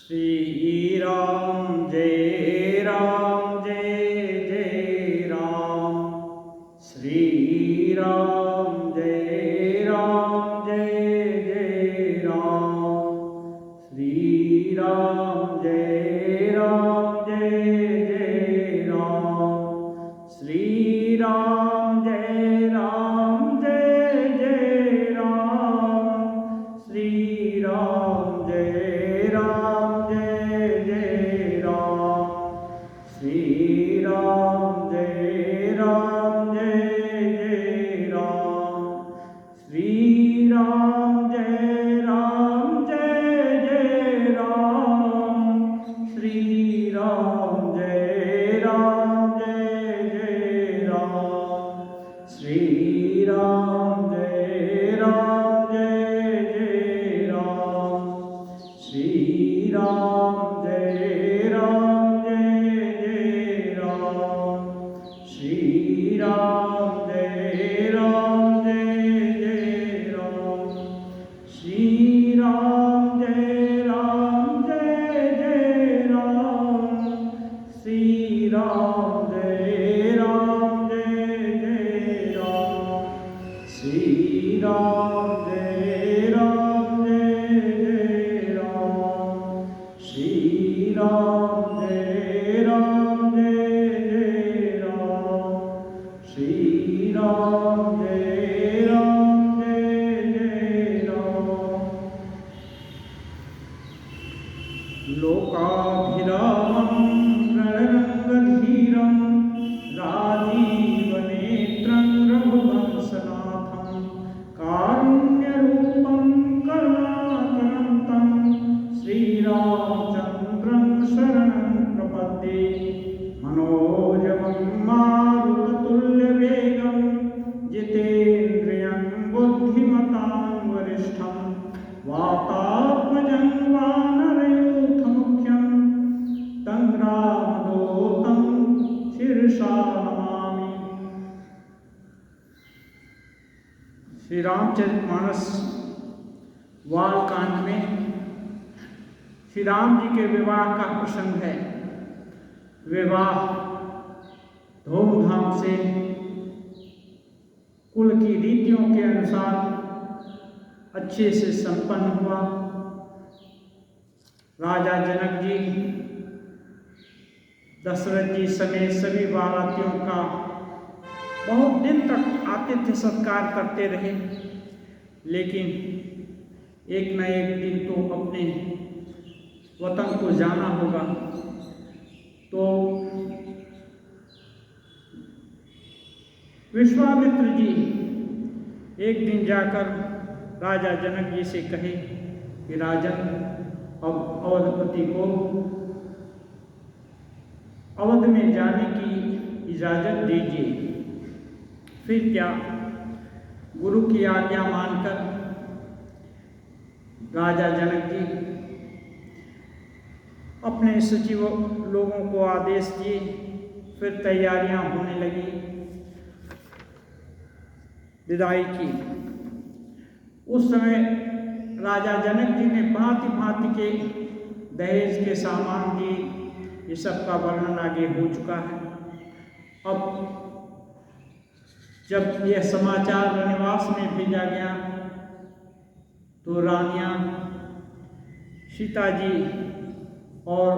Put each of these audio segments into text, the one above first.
श्री राम जय राम जय जय राम। श्री राम जय राम जय जय राम। श्री राम जय राम जय जय राम। श्री राम जय राम जय जय राम। श्री राम जय राम जय जय राम। श्री राम जय राम जय जय राम। श्री राम जय राम जय जय राम। श्री राम जय राम जय जय राम। श्री राम जय राम जय जय राम। श्री राम जय राम जय जय राम। श्री राम जय राम जय जय राम। श्री राम जय राम जय जय राम। श्री राम जय राम जय जय राम। श्री राम जय राम जय जय राम। श्री राम जय राम जय जय राम। श्री राम जय राम जय जय राम। लोकाभिरामं रणरङ्गधीरं राजीवनेत्रं रघुवंशनाथं कारुण्यरूपं करुणाकरं श्रीरामचन्द्रं शरणं प्रपद्ये। मनोजवं मारुततुल्यवेगं जितेन्द्रियं बुद्धिमतां वरिष्ठं वातात्मजं वानरयूथमुख्यं तं रामदूतं शिरसा नमामि। श्री रामचरितमानस बालकांड में श्री राम जी के विवाह का प्रसंग है। विवाह धूमधाम से कुल की रीतियों के अनुसार अच्छे से संपन्न हुआ। राजा जनक जी दशरथ जी समेत सभी बारातियों का बहुत दिन तक आतिथ्य सत्कार करते रहे, लेकिन एक न एक दिन तो अपने वतन को जाना होगा। तो विश्वामित्र जी एक दिन जाकर राजा जनक जी से कहे कि राजन, अब अवधपति को अवध में जाने की इजाज़त दीजिए। फिर क्या, गुरु की आज्ञा मानकर राजा जनक जी अपने सचिव लोगों को आदेश दिए। फिर तैयारियां होने लगी विदाई की। उस समय राजा जनक जी ने भांति भांति के दहेज के सामान दिए। ये सब का वर्णन आगे हो चुका है। अब जब यह समाचार रनिवास में भेजा गया तो रानियां, सीता जी और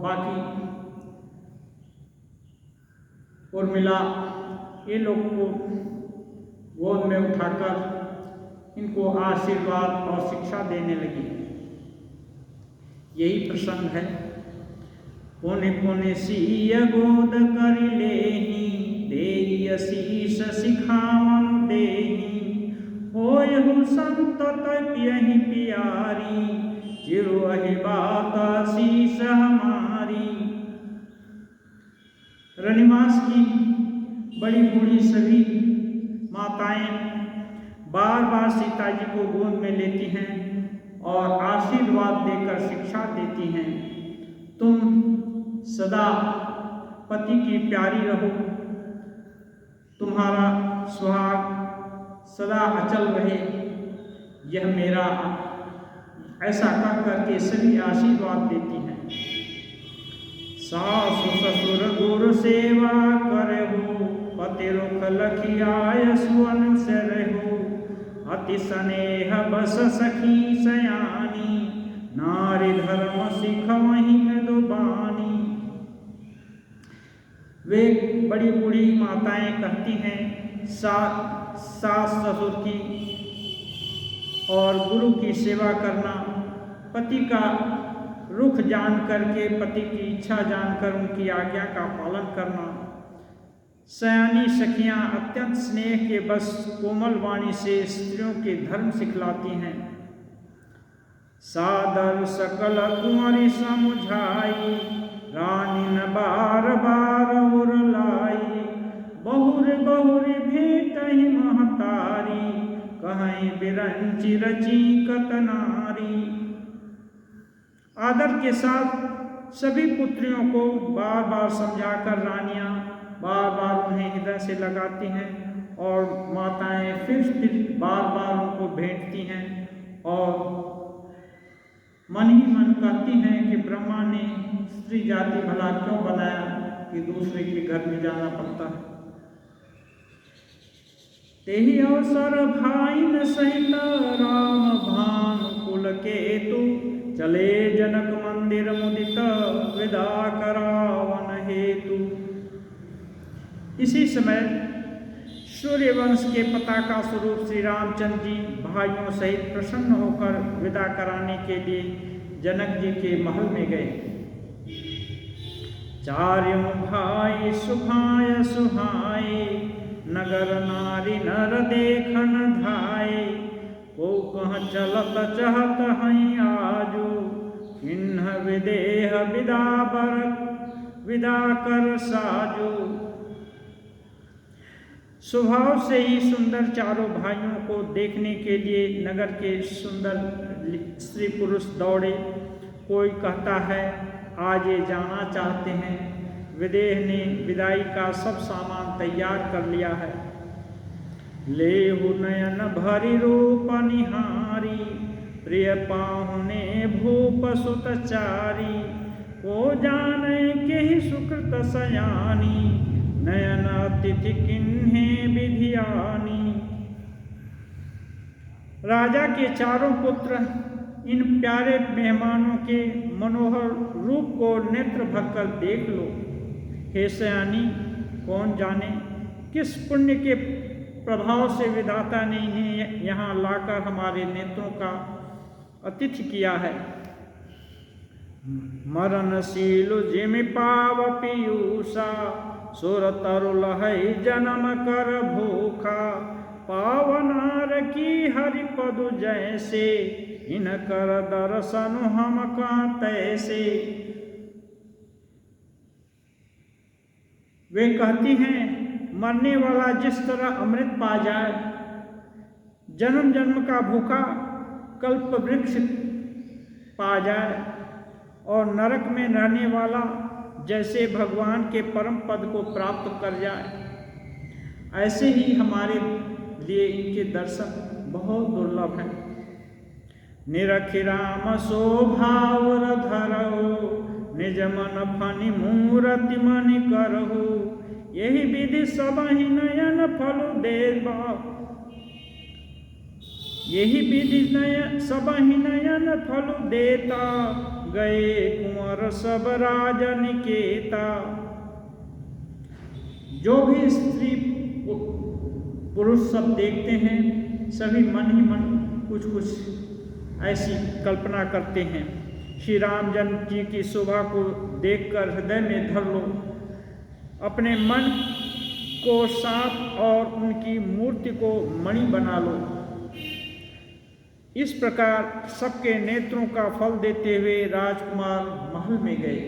बाकी उर्मिला, ये लोग को गोद में उठाकर इनको आशीर्वाद और शिक्षा देने लगी। यही प्रसंग है। पुनि पुनि सिय गोद कर लेहि, देहि असीस सिखावन देहि। होयहु संतत पियहि पियारी, जिरुहि बात शीस हमारी। रनिवास की बड़ी बूढ़ी सभी माताएं बार बार सीता जी को गोद में लेती हैं और आशीर्वाद देकर शिक्षा देती हैं। तुम सदा पति की प्यारी रहो, तुम्हारा सुहाग सदा अचल रहे, यह मेरा ऐसा कह करके सभी आशीर्वाद देती हैं। सासु ससुर गुरु सेवा करहु, पति रुख लखियाय सुवन से रहु, अति स्नेह बस सखी सयानी, नारी धर्म सिखवहि मृदुबानी। वे बड़ी बूढ़ी माताएं कहती हैं सास ससुर की और गुरु की सेवा करना, पति का रुख जान करके, पति की इच्छा जानकर उनकी आज्ञा का पालन करना। सयानी सखियां अत्यंत स्नेह के बस कोमल वाणी से स्त्रियों के धर्म सिखलाती हैं। सादर सकल कुंवरी समुझाई, रानी न बार बार उर लाई, बहुर बहुर भेटहि महतारी, कहीं बिरंची रची कतनारी। आदर के साथ सभी पुत्रियों को बार बार समझाकर रानियां बार बार उन्हें हृदय से लगाती हैं और माताएं फिर बार बार उनको भेंटती हैं और मन ही मन कहती हैं कि ब्रह्मा ने स्त्री जाति भला क्यों बनाया कि दूसरे के घर में जाना पड़ता है। तेहि अवसर भाई न सहित राम भानुकुल केतु, चले जनक मंदिर मुदित विदा करावन हेतु। इसी समय सूर्यवंश के पताका स्वरूप श्री रामचंद्र जी भाइयों सहित प्रसन्न होकर विदा कराने के लिए जनक जी के महल में गए। चार्यों भाई सुखाय सुहाए, नगर नारी नर देखन धाये, को कह चलत चहत हई आजू, किन्ह विदेह विदा कर साजू। स्वभाव से ही सुंदर चारों भाइयों को देखने के लिए नगर के सुंदर स्त्री पुरुष दौड़े। कोई कहता है आज ये जाना चाहते हैं, विदेह ने विदाई का सब सामान तैयार कर लिया है। लेहु नयन भरी रूप निहारी, प्रिय पाहुने भूप सुत चारी, को जाने के ही सुकृत सयानी, नयन अतिथि किन्हे विधियानी। राजा के चारों पुत्र इन प्यारे मेहमानों के मनोहर रूप को नेत्र भरकर देख लो। हे सयानी, कौन जाने किस पुण्य के प्रभाव से विधाता ने इन्हें यहाँ लाकर हमारे नेत्रों का अतिथि किया है। मरणशील जिमि पाव पीयूषा, सुर तरुल है जन्म कर भूखा, पावनार की हरिपदु जैसे, इन कर दर्शन हम का तैसे। वे कहती हैं मरने वाला जिस तरह अमृत पा जाए, जन्म जन्म का भूखा कल्प वृक्ष पा जाए, और नरक में रहने वाला जैसे भगवान के परम पद को प्राप्त कर जाए, ऐसे ही हमारे लिए इनके दर्शन बहुत दुर्लभ हैं। निरखि राम शोभावर धरहु, निज मन फनि मूरति मनि करहु, यही विधि सबहि नयन फलु देबा, यही विधि सबहि नयन फलु देता, गए कुंवर सब राजनिकेता। जो भी स्त्री पुरुष सब देखते हैं, सभी मन ही मन कुछ कुछ ऐसी कल्पना करते हैं। श्री रामचंद्र जी की शोभा को देखकर हृदय में धर लो, अपने मन को साफ और उनकी मूर्ति को मणि बना लो। इस प्रकार सबके नेत्रों का फल देते हुए राजकुमार महल में गए।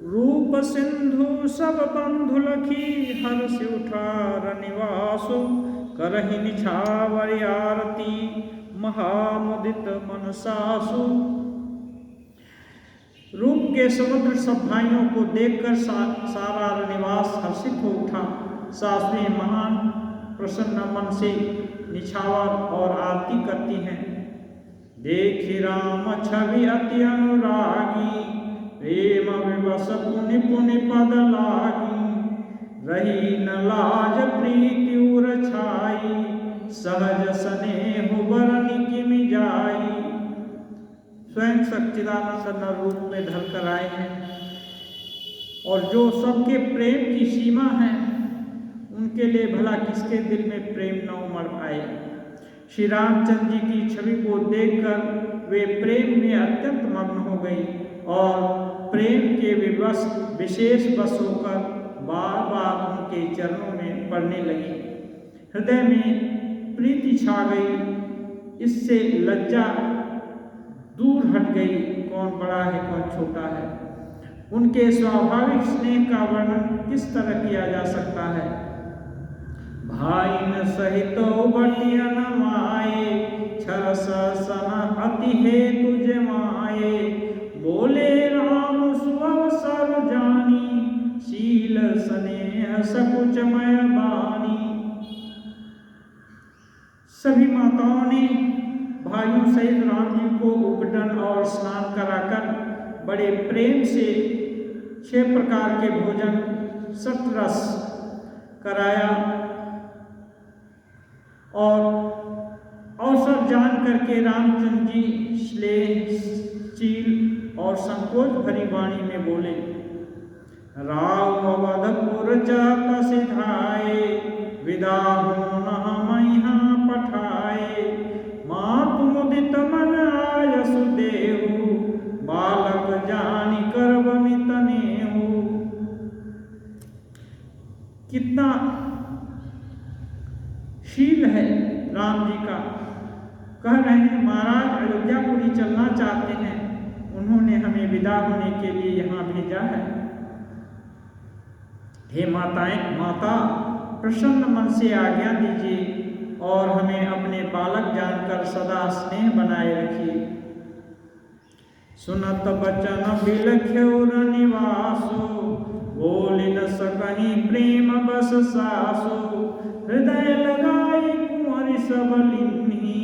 रूप सिंधु सब बंधु लखी, हर्ष उठार निवासु, करहि निछावर आरती, महामुदित मन सासु। रूप के समुद्र सब भाइयों को देखकर सारा निवास हर्षित हो उठा। सास ने महान प्रसन्न मन से निछावर और आरती करती हैं। देखि राम छवि अति अनुरागी, प्रेम विवश पुनि पुनि पद लागी। रही न लाज प्रीति उर छाई, सहज स्नेह बरनि किमि जाई। स्वयं सच्चिदानंद नर रूप में ढलकर आए हैं और जो सबके प्रेम की सीमा है, उनके लिए भला किसके दिल में प्रेम न उमड़ आए। श्री रामचंद्र जी की छवि को देखकर वे प्रेम में अत्यंत मग्न हो गई और प्रेम के विशेष बस होकर बार बार उनके चरणों में पड़ने लगी। हृदय में प्रीति छा गई, इससे लज्जा दूर हट गई। कौन बड़ा है कौन छोटा है। उनके स्वाभाविक स्नेह का वर्णन किस तरह किया जा सकता है। भाई न सहितो बटियन माए, छरस सन अति हेतु जमाए। बोले राम सुअवसर जानी, शील स्नेह सकुचमय बानी। सभी माताओं ने भाइयों सहित राम जी को उपटन और स्नान कराकर बड़े प्रेम से 6 प्रकार के भोजन सतरस कराया और अवसर जान करके रामचंद्र जी श्लेष चील और संकोच भरी वाणी में बोले। राव अवधपुर चत सिधाए, विदा होन मैहा पठाए। मातु मुदित मन आय सुदेहु, बालक जानी करबनि तनेहु। कितना शील है राम जी का। कह रहे हैं महाराज अयोध्यापुरी चलना चाहते हैं, उन्होंने हमें विदा होने के लिए यहाँ भेजा है। हे माताएं, माता प्रसन्न मन से आज्ञा दीजिए और हमें अपने बालक जानकर सदा स्नेह बनाए रखिए। सुनत बचन बिलख्योर निवासो, बोलि न सकहि प्रेम बस सासो। हृदय लगाई कुंवरि सब लिन्ही,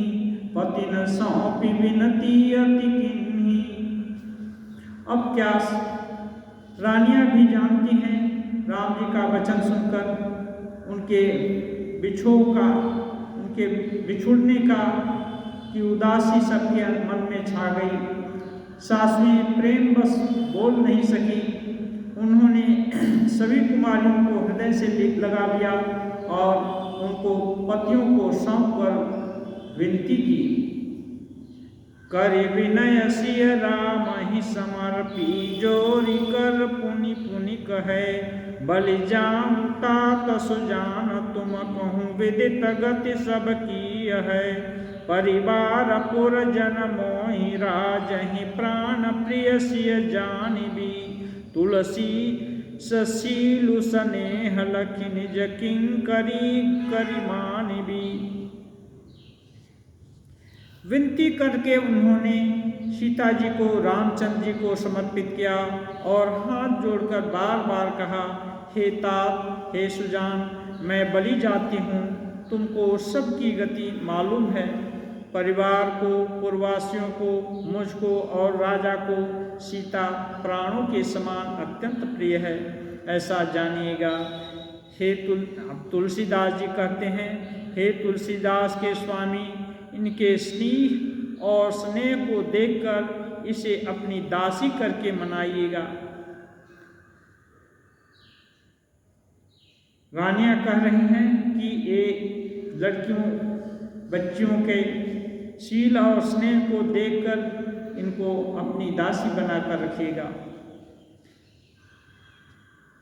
पति न सौंपी विनती अति किन्ही। अब क्या रानियां भी जानती हैं राम जी का वचन सुनकर उनके उनके बिछुड़ने का की उदासी सबके मन में छा गई। सासुएं प्रेम बस बोल नहीं सकी। उन्होंने सभी कुमारियों को हृदय से लगा लिया और उनको पतियों को सौंप कर विनती की। कर विनय सिय राम ही समर्पी, जोरी कर पुनि पुनि कहे। बलि जाम तात सुजान, तुम कहूँ विदित गति सब की है। परिवार पुर जन मोहि, राजहि प्राण प्रिय सिय जानिबी। तुलसी ससीलु स्नेह, लखि निज किंकरी करिमानिबी। विनती करके उन्होंने सीता जी को रामचंद्र जी को समर्पित किया और हाथ जोड़कर बार बार कहा, हे तात, हे सुजान, मैं बलि जाती हूँ। तुमको सबकी गति मालूम है। परिवार को, पूर्ववासियों को, मुझको और राजा को सीता प्राणों के समान अत्यंत प्रिय है, ऐसा जानिएगा। हे तुलसीदास जी कहते हैं, हे तुलसीदास के स्वामी, इनके स्नेह और स्नेह को देखकर इसे अपनी दासी करके मनाइएगा। रानियां कह रही हैं कि ये लड़कियों बच्चियों के शील और स्नेह को देखकर इनको अपनी दासी बनाकर रखिएगा।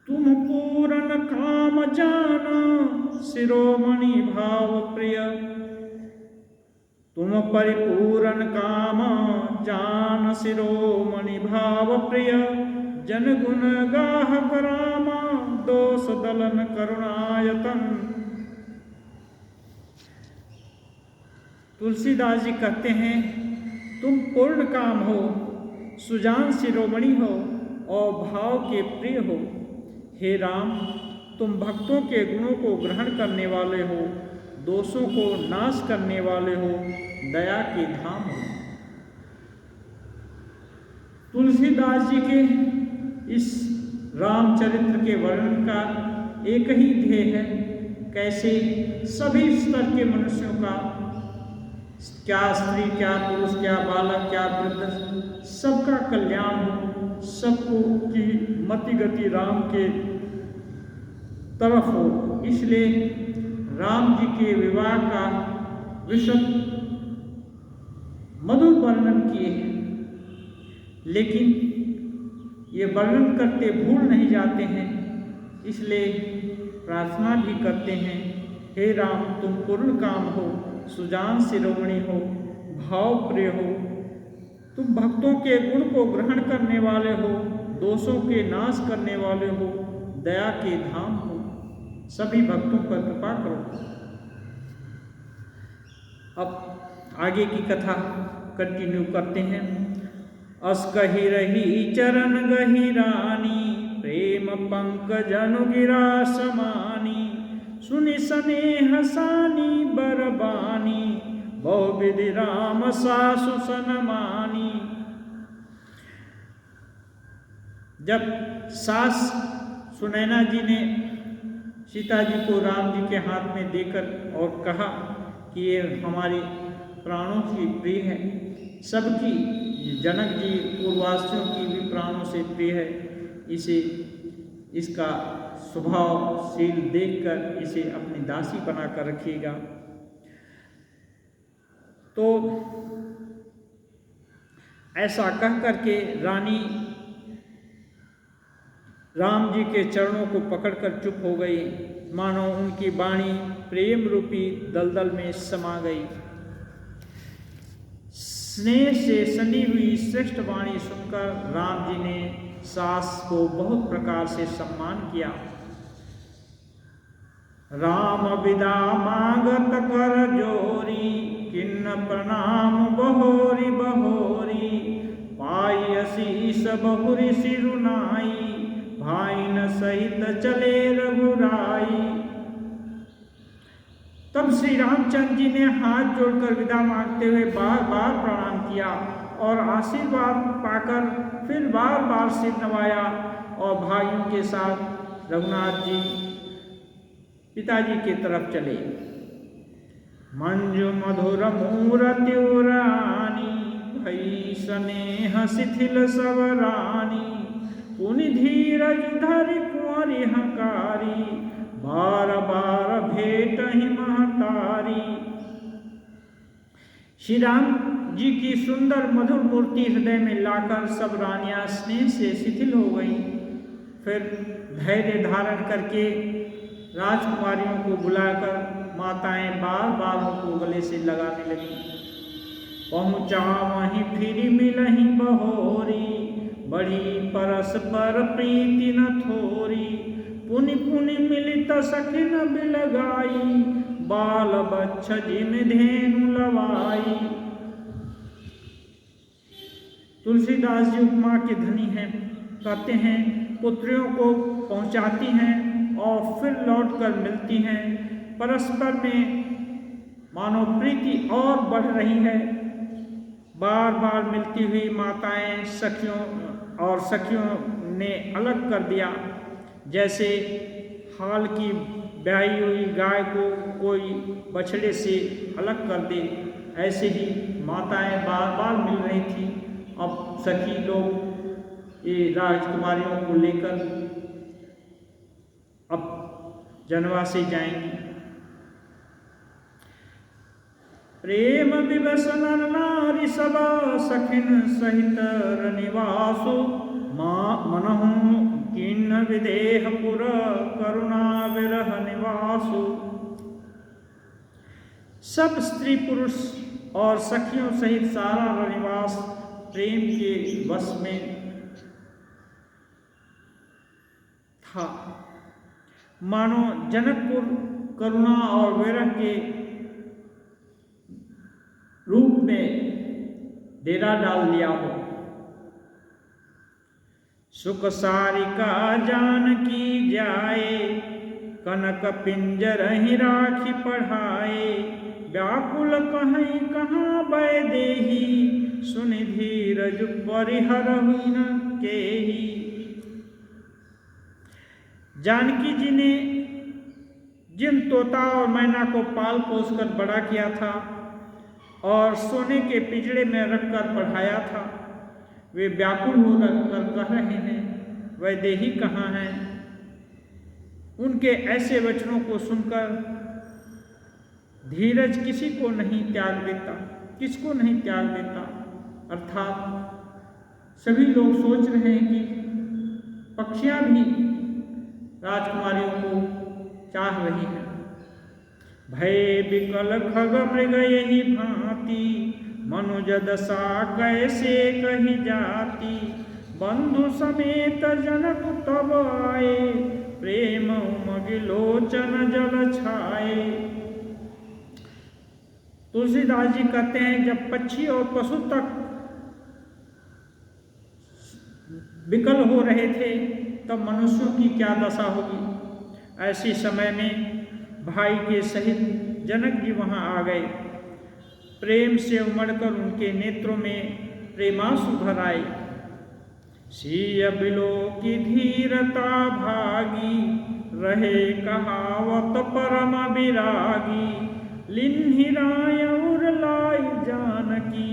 तुम पूरन काम जाना, शिरोमणि भाव प्रिय। तुम परिपूरन काम जान, शिरोमणि भाव प्रिय। जन गुण गाहक रामा, दोष दलन करुणायतन। तुलसीदास जी कहते हैं, तुम पूर्ण काम हो, सुजान शिरोमणि हो और भाव के प्रिय हो। हे राम, तुम भक्तों के गुणों को ग्रहण करने वाले हो, दोषों को नाश करने वाले हो, दया के धाम हो। तुलसीदास जी के इस रामचरित्र के वर्णन का एक ही ध्येय है, कैसे सभी स्तर के मनुष्यों का, क्या स्त्री, क्या पुरुष, क्या बालक, क्या वृद्ध, सबका कल्याण हो, सबको की मति गति राम के तरफ हो। इसलिए राम जी के विवाह का विशद मधुर वर्णन किए हैं, लेकिन ये वर्णन करते भूल नहीं जाते हैं। इसलिए प्रार्थना भी करते हैं, हे राम तुम पूर्ण काम हो, सुजान शिरोमणि हो, भाव प्रिय हो, तुम भक्तों के गुण को ग्रहण करने वाले हो, दोषों के नाश करने वाले हो, दया के धाम हो, सभी भक्तों पर कृपा करो। अब आगे की कथा कंटिन्यू करते हैं। अस कही रही चरण गही रानी, प्रेम पंकज अनुगिरा समानी, सुनि स्नेह सानी बरबानी, बहु विधि राम सासु सनमानी। जब सास सुनैना जी ने सीता जी को राम जी के हाथ में देकर और कहा कि ये हमारे प्राणों की प्रिय है, सबकी, जनक जी पूर्ववासियों की भी प्राणों से प्रिय है, इसे इसका स्वभावशील देखकर इसे अपनी दासी बनाकर रखिएगा। तो ऐसा कह करके रानी राम जी के चरणों को पकड़कर चुप हो गई, मानो उनकी वाणी प्रेम रूपी दलदल में समा गई। स्नेह से सनी हुई श्रेष्ठ वाणी सुनकर राम जी ने सास को बहुत प्रकार से सम्मान किया। राम विदा मांगत कर जोरी, किन्न प्रणाम बहोरी बहोरी, पाई असीस बहुरी सिरुनाई, भाई न सहित चले रघुराई। तब श्री रामचंद्र जी ने हाथ जोड़कर विदा मांगते हुए बार बार प्रणाम किया और आशीर्वाद पाकर फिर बार बार सिर नवाया और भाइयों के साथ रघुनाथ जी पिताजी की तरफ चले। मंजु मधुर मूरति उरानी, भई स्नेह शिथिल सब रानी, पुनि धीरज धरि कुंवरि हकारी, बार बार भेट ही महतारी। श्री राम जी की सुंदर मधुर मूर्ति हृदय में लाकर सब रानियां स्नेह से शिथिल हो गई। फिर धैर्य धारण करके राजकुमारियों को बुलाकर माताएं बार बार उनको गले से लगाने लगी। पहुँचा वहीं फिर मिलही बहोरी, बड़ी परस्पर प्रीति न थोरी, पुनि पुनि मिलित सखिन बिलगाई, बाल बच्छ जिम धेनु लवाई। तुलसीदास जी उपमा के धनी हैं, कहते हैं पुत्रियों को पहुंचाती हैं और फिर लौटकर मिलती हैं, परस्पर में मानो प्रीति और बढ़ रही है। बार बार मिलती हुई माताएं सखियों ने अलग कर दिया, जैसे हाल की ब्याई हुई गाय को कोई बछड़े से अलग कर दे, ऐसे ही माताएं बार बार मिल रही थी। अब सखी लोग ये राजकुमारियों को लेकर अब जनवासी जाएंगी। प्रेम विवश नर नारी सब, सखिन सहित रनिवासो, मनहु किन्न विदेह पुर, करुणा विरह निवासो। सब स्त्री पुरुष और सखियों सहित सारा रनिवास प्रेम के वश में था। मानो जनकपुर करुणा और विरह के रूप में डेरा डाल दिया हो। सुख सारिका जानकी जाए, कनक पिंजर ही राखी पढ़ाए, व्याकुल कहीं कहाँ बै देही, सुनि धीर धीरज परिहरहि न केहि। जानकी जी ने जिन तोता और मैना को पाल पोस कर बड़ा किया था और सोने के पिंजड़े में रखकर पढ़ाया था, वे व्याकुल हो कर कह रहे हैं, वैदेही कहाँ हैं। उनके ऐसे वचनों को सुनकर धीरज किसी को नहीं त्याग देता, किसको नहीं त्याग देता। अर्थात सभी लोग सोच रहे हैं कि पक्षियां भी राजकुमारियों को चाह रही हैं। भय विकल खग मृग यही भांति, मनुज दशा कैसे कही जाती। बंधु समेत जनक तब आए, प्रेम उमगिलोचन जल छाए। तुलसीदास जी कहते हैं, जब पक्षी और पशु तक विकल हो रहे थे तब मनुष्यों की क्या दशा होगी। ऐसे समय में भाई के सहित जनक जी वहां आ गए। प्रेम से उमड़कर उनके नेत्रों में प्रेमांसु भर आए। सीय बिलो की धीरता भागी, रहे कहावत परम विरागी। लिन्हिराय उर लाई जानकी,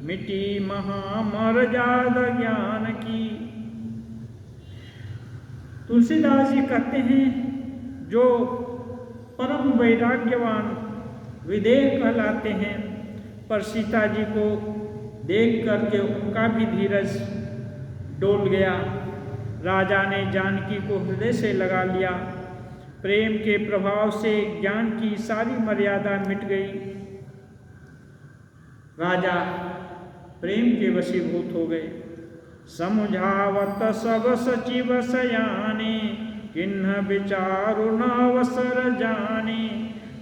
मिटी महामर्याद ज्ञान की। तुलसीदास जी कहते हैं, जो परम वैराग्यवान विदेह कहलाते हैं, पर सीता जी को देख करके उनका भी धीरज डोल गया। राजा ने जानकी को हृदय से लगा लिया। प्रेम के प्रभाव से ज्ञान की सारी मर्यादा मिट गई। राजा प्रेम के वशीभूत हो गए। समुझावत सब सचिव सयाने, किन्ह विचारु न अवसर जाने।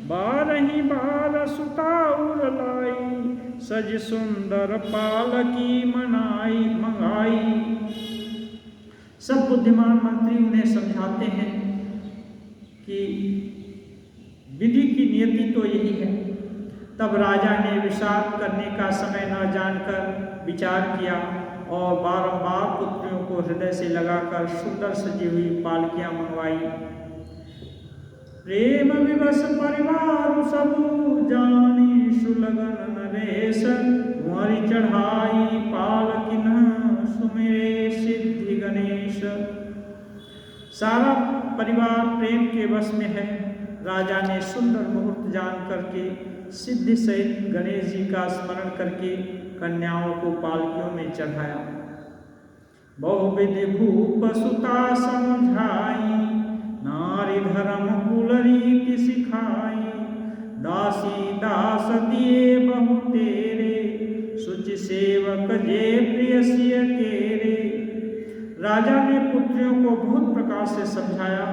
बारही बार सुता उर लाई, सज सुंदर पालकी मंगाई। सब बुद्धिमान मंत्री उन्हें समझाते हैं कि विधि की नियति तो यही है। तब राजा ने विषाद करने का समय न जानकर विचार किया और बारंबार पुत्रियों को हृदय से लगाकर सुंदर सजी हुई पालकियां मंगवाई। प्रेम विवश परिवार सब जानी, सुलगन नरेश कुंवरी चढ़ाई। पालकिन सुमिरे सिद्धि गणेश। सारा परिवार प्रेम के वश में है। राजा ने सुंदर मुहूर्त जान करके सिद्धि सहित गणेश जी का स्मरण करके कन्याओं को पालकियों में चढ़ाया। बहुविधि भूप सुता समझाई, नारी धर्म कुल रीति सिखाई। दासी दास दिए बहु तेरे, सुचि सेवक जे प्रिय सिय केरे। राजा ने पुत्रियों को बहुत प्रकार से समझाया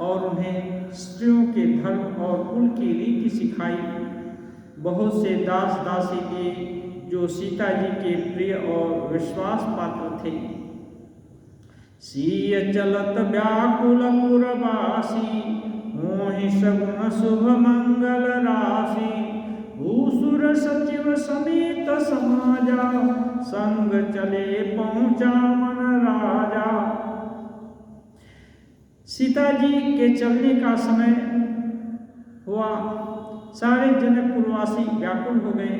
और उन्हें स्त्रियों के धर्म और कुल की रीति सिखाई। बहुत से दास दासी दिए जो सीता जी के प्रिय और विश्वास पात्र थे। सीय चलत व्याकुल पुरवासी, मोहि सगुन शुभ मंगल राशि। भूसुर सचिव समेत समाजा, संग चले पहुँचा मन राजा। सीता जी के चलने का समय हुआ। सारे जनकपुरवासी व्याकुल हो गए।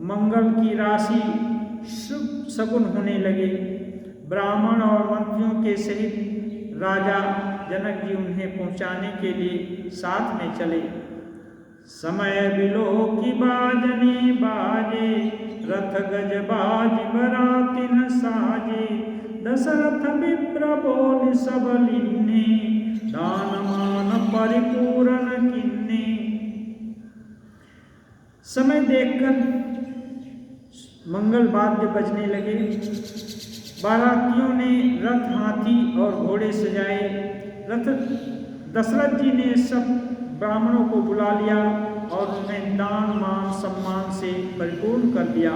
मंगल की राशि शुभ शकुन होने लगे। ब्राह्मण और मंत्रियों के सहित राजा जनक जी उन्हें पहुंचाने के लिए साथ में चले। समय बिलो की बाजने बाजे, रथ गज बाज बरातिन साजे। दशरथ विप्र बोल सब लिन्ने, दान मान परिपूर्ण किन्ने। समय देखकर मंगल वाद्य बजने लगे। बारातियों ने रथ हाथी और घोड़े सजाए। दशरथ जी ने सब ब्राह्मणों को बुला लिया और उन्हें दान मान सम्मान से परिपूर्ण कर दिया।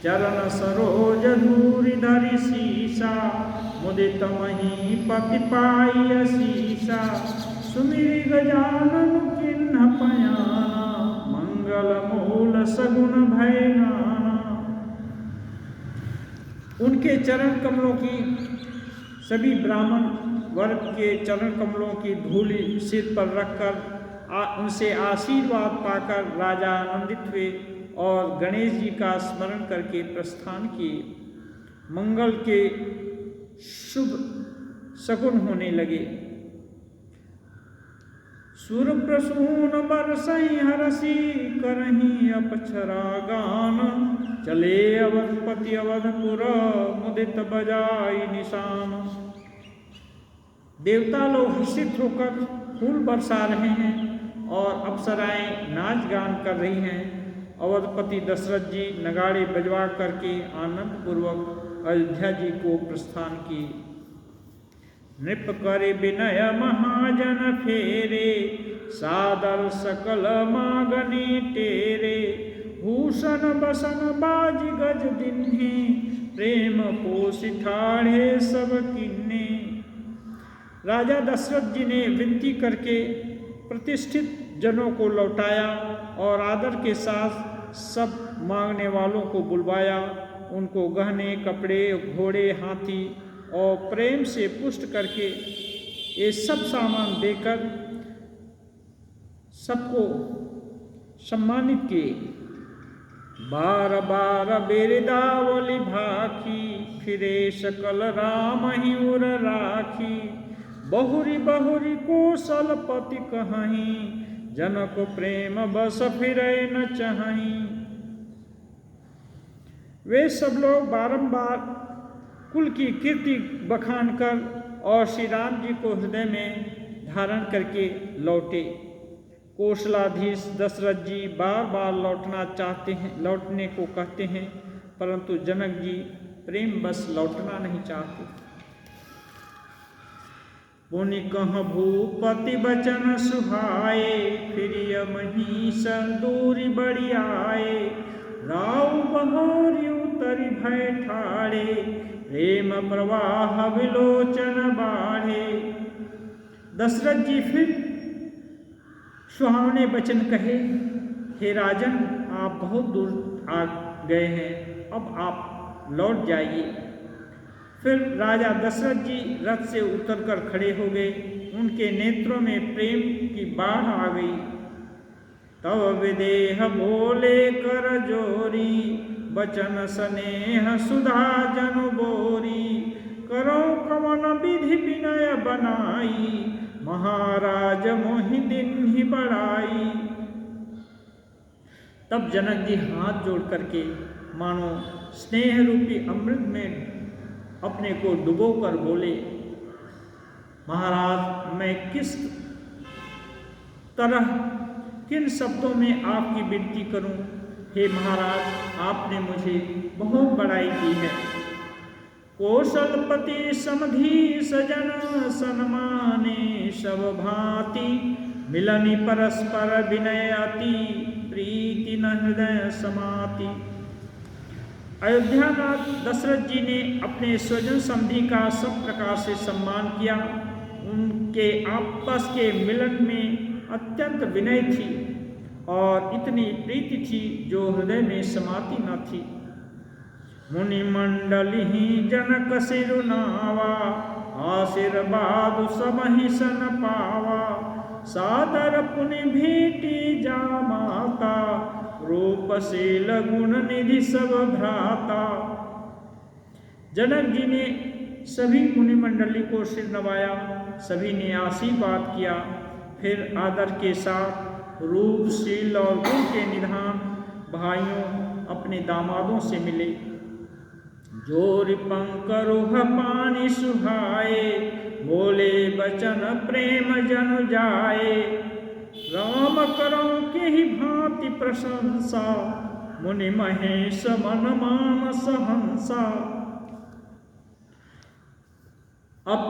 चरण सरोज धूरि धरि शीशा, मुदित मही पति पाई अशीषा। सुमिरि गजानन किन्ह पयाना, मंगल मूल सगुन भय नाना। उनके चरण कमलों की, सभी ब्राह्मण वर्ग के चरण कमलों की धूलि सिर पर रखकर उनसे आशीर्वाद पाकर राजा आनंदित हुए और गणेश जी का स्मरण करके प्रस्थान किए। मंगल के शुभ शकुन होने लगे। सुर प्रसून बरसई हरसी करही अपक्षरा गान, चले अवधपति अवधपुर मुदित बजाई निशान। देवता लोग हर्षित होकर फूल बरसा रहे हैं और अप्सराएं नाच गान कर रही हैं। अवधपति दशरथ जी नगाड़े बजवा करके आनंद पूर्वक अयोध्या जी को प्रस्थान किए। नृप करे विनय महाजन फेरे, सादर सकल मागनी टेरे। भूषण बसन बाज गज दिन्हे, प्रेम पोष ठाढ़े सब किन्ने। राजा दशरथ जी ने विनती करके प्रतिष्ठित जनों को लौटाया और आदर के साथ सब मांगने वालों को बुलवाया। उनको गहने, कपड़े, घोड़े, हाथी और प्रेम से पुष्ट करके ये सब सामान देकर सबको सम्मानित किए। बार बार बेरदावली भाखी, फिरे सकल राम ही उर राखी। बहुरी बहुरी कौशलपति कहीं, जनक प्रेम बस फिरे न चाहीं। वे सब लोग बारंबार कुल की कीर्ति बखान कर और श्री राम जी को हृदय में धारण करके लौटे। कौशलाधीश दशरथ जी बार बार लौटना चाहते हैं, लौटने को कहते हैं, परंतु जनक जी प्रेम बस लौटना नहीं चाहते। पुनि कह भूपति बचन सुहाए, फिर महिष दूरी बड़ी आए। राव बहोरी उतरि भय ठाड़े, प्रेम प्रवाह विलोचन बाढ़े। दशरथ जी फिर सुहावने वचन कहे, हे राजन, आप बहुत दूर आ गए हैं, अब आप लौट जाइए। फिर राजा दशरथ जी रथ से उतरकर खड़े हो गए। उनके नेत्रों में प्रेम की बाढ़ आ गई। तब विदेह बोले कर जोरी, बचन स्नेह सुधा जनु बोरी। करो कवन विधि विनय बनाई, महाराज मोहि दिन ही बढ़ाई। तब जनक जी हाथ जोड़ करके मानो स्नेह रूपी अमृत में अपने को डुबो कर बोले, महाराज मैं किस तरह किन शब्दों में आपकी विनती करूं। हे महाराज, आपने मुझे बहुत बड़ाई की है। कौशलपति समधि सजन सन्माने, सब भांति मिलनि परस्पर विनय अति। प्रीति न हृदय समाति। अयोध्यानाथ दशरथ जी ने अपने स्वजन समधि का सब प्रकार से सम्मान किया। उनके आपस के मिलन में अत्यंत विनय थी और इतनी प्रीति थी जो हृदय में समाती न थी। मुनि मंडली जनक सिरुनावा, आशीर्वाद सबहि सन पावा। सादर पुनि भेटी जा माता, रूपशील गुण निधि सब भ्राता। जनक जी ने सभी मुनि मंडली को सिर नवाया, सभी ने आशीर्वाद किया। फिर आदर के साथ रूपशील और गुण के निधान भाइयों अपने दामादों से मिले। जोर पंकरुह पानी सुहाए, बोले बचन प्रेम जन जाए। राम करो के ही भांति प्रशंसा, मुनि महेश मन मानस हंसा। अब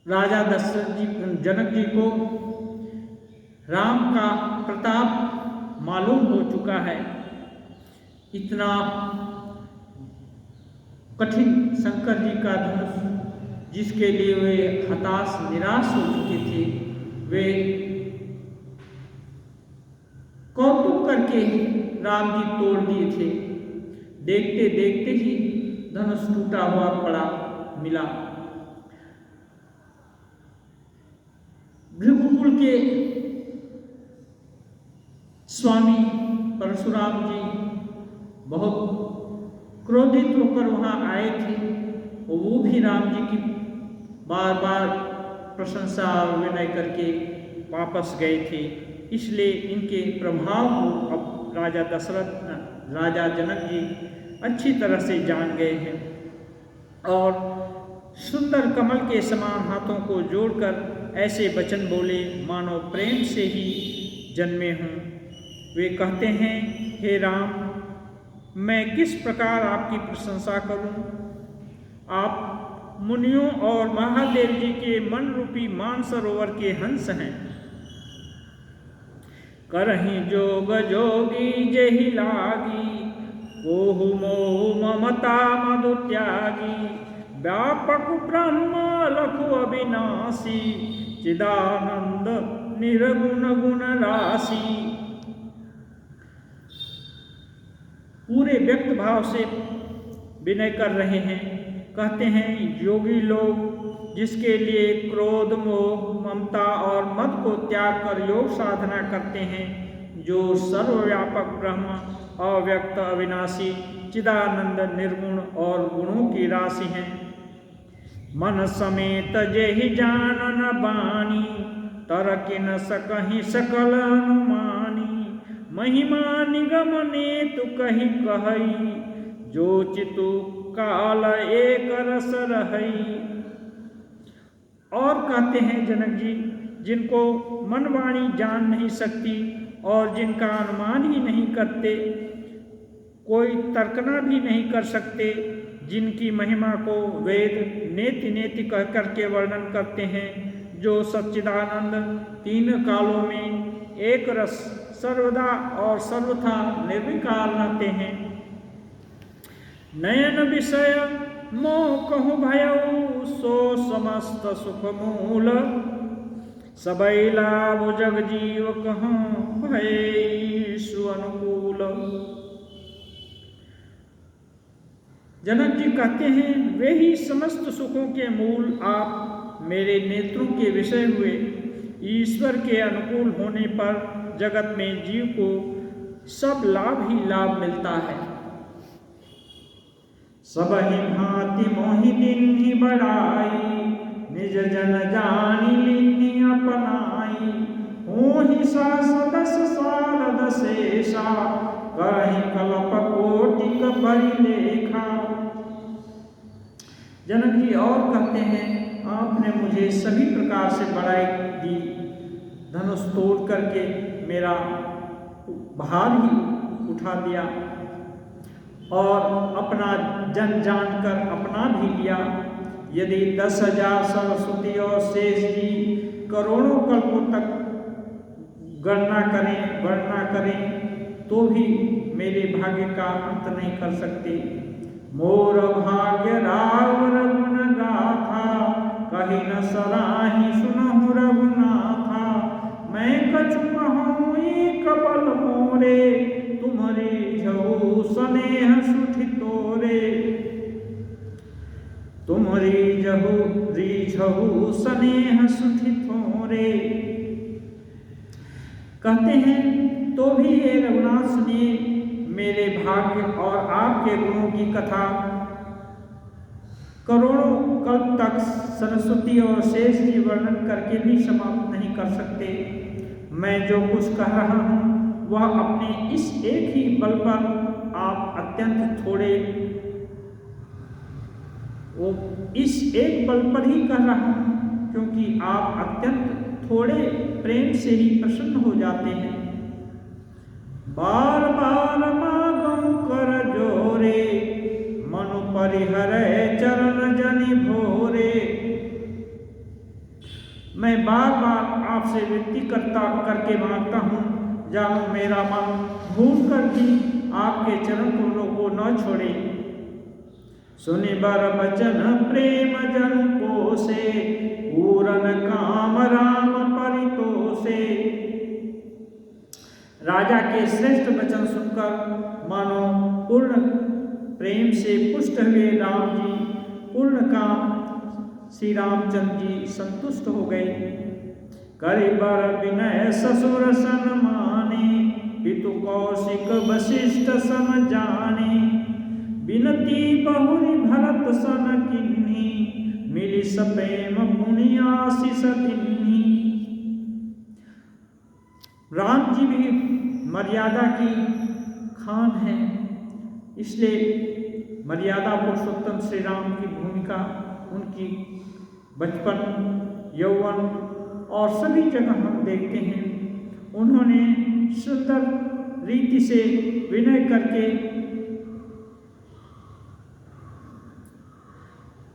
राजा दशरथ जी जनक जी को राम का प्रताप मालूम हो चुका है। इतना कठिन शंकर जी का धनुष जिसके लिए वे हताश निराश हो चुके थे, वे कौतुक करके राम जी तोड़ दिए थे। देखते देखते ही धनुष टूटा हुआ पड़ा मिला। भृगुकुल के स्वामी परशुराम जी बहुत क्रोधित होकर वहां आए थे, और वो भी राम जी की बार बार प्रशंसा और विनय करके वापस गए थे। इसलिए इनके प्रभाव को अब राजा जनक जी अच्छी तरह से जान गए हैं, और सुंदर कमल के समान हाथों को जोड़कर ऐसे वचन बोले मानो प्रेम से ही जन्मे हों। वे कहते हैं, हे राम, मैं किस प्रकार आपकी प्रशंसा करूं? आप मुनियों और महादेव जी के मन रूपी मानसरोवर के हंस हैं। करहि जोग जोगी जेहि लागी, ओहु मोह ममता मधु त्यागी। व्यापक ब्रह्म लघु अविनाशी, चिदानंद निर्गुण गुण राशि। पूरे व्यक्त भाव से विनय कर रहे हैं। कहते हैं, योगी लोग जिसके लिए क्रोध मोह ममता और मद को त्याग कर योग साधना करते हैं, जो सर्वव्यापक ब्रह्म अव्यक्त अविनाशी चिदानंद निर्गुण और गुणों की राशि हैं। मन समेत जेहि जानन बानी, तरकि न सकहि सकल अनुमानी। महिमा निगम ने तु कही कहई, जो चितु काल एक रस रहई। और कहते हैं जनक जी, जिनको मनवाणी जान नहीं सकती और जिनका अनुमान ही नहीं करते, कोई तर्कना भी नहीं कर सकते, जिनकी महिमा को वेद नेति नेति कह करके वर्णन करते हैं, जो सच्चिदानंद तीन कालों में एक रस सर्वदा और सर्वथा निर्विकार रहते हैं। नयन विषय मोह कहु भयउ, सो समस्त सुख मूल। सबई लाभ जग जीव कहूँ भय सुअनुकूल। जनक जी कहते हैं, वे ही समस्त सुखों के मूल आप मेरे नेत्रों के विषय हुए। ईश्वर के अनुकूल होने पर जगत में जीव को सब लाभ ही लाभ मिलता है। सबहि भांति मोहि दीन्हि बड़ाई, निज जन जानि लीन्हि अपनाई। होहि सास 10 साल शेषा, करहि कल्प कोटिक परिलेखा। जनक जी और कहते हैं, आपने मुझे सभी प्रकार से बड़ाई दी, धनुष तोड़ करके मेरा भार ही उठा दिया और अपना जन जानकर अपना भी लिया। यदि 10,000 सरस्वती और शेष जी करोड़ों कल्पों तक गणना करें तो भी मेरे भाग्य का अंत नहीं कर सकते। मोर भाग्य रावर गुण गाथा, कही न सराही सुनहु रघुनाथा। मैं कछु कहूँ कबल मोरे, तुम्हारी झऊ स्नेह सुठि तोरे। तुम्हारी झऊ स्नेह सुठि थोरे। कहते हैं, तो भी ये रघुनाथ सुनिए, मेरे भाग्य और आपके गुणों की कथा करोड़ों कल्प तक सरस्वती और शेष जी वर्णन करके भी समाप्त नहीं कर सकते। मैं जो कुछ कह रहा हूँ वह अपने इस एक ही बल पर आप अत्यंत थोड़े, वो इस एक बल पर ही कह रहा हूँ क्योंकि आप अत्यंत थोड़े प्रेम से ही प्रसन्न हो जाते हैं। बार बार मागं कर जोरे, मनु परिहरै चरण जनि भोरे। मैं बार बार आपसे विनती करके मांगता हूँ, जानो मेरा मन भूल कर भी आपके चरण कमलों को न छोड़े। सुनि बर बचन प्रेम जन पोसे, पूरन काम राम परितोषे। राजा के श्रेष्ठ वचन सुनकर मानो पूर्ण प्रेम से पुष्ट हुए राम जी पूर्ण काम श्री रामचंद्र जी संतुष्ट हो गए। करिबर विनय ससुर सन माने, पितु कौशिक वशिष्ठ सम जाने, बिनती बहुरी भरत सन किन्ही, मिली सप्रेम पुनि आशीष तिन्ही। राम जी भी मर्यादा की खान है, इसलिए मर्यादा पुरुषोत्तम श्री राम की भूमिका उनकी बचपन, यौवन और सभी जगह हम देखते हैं। उन्होंने सुंदर रीति से विनय करके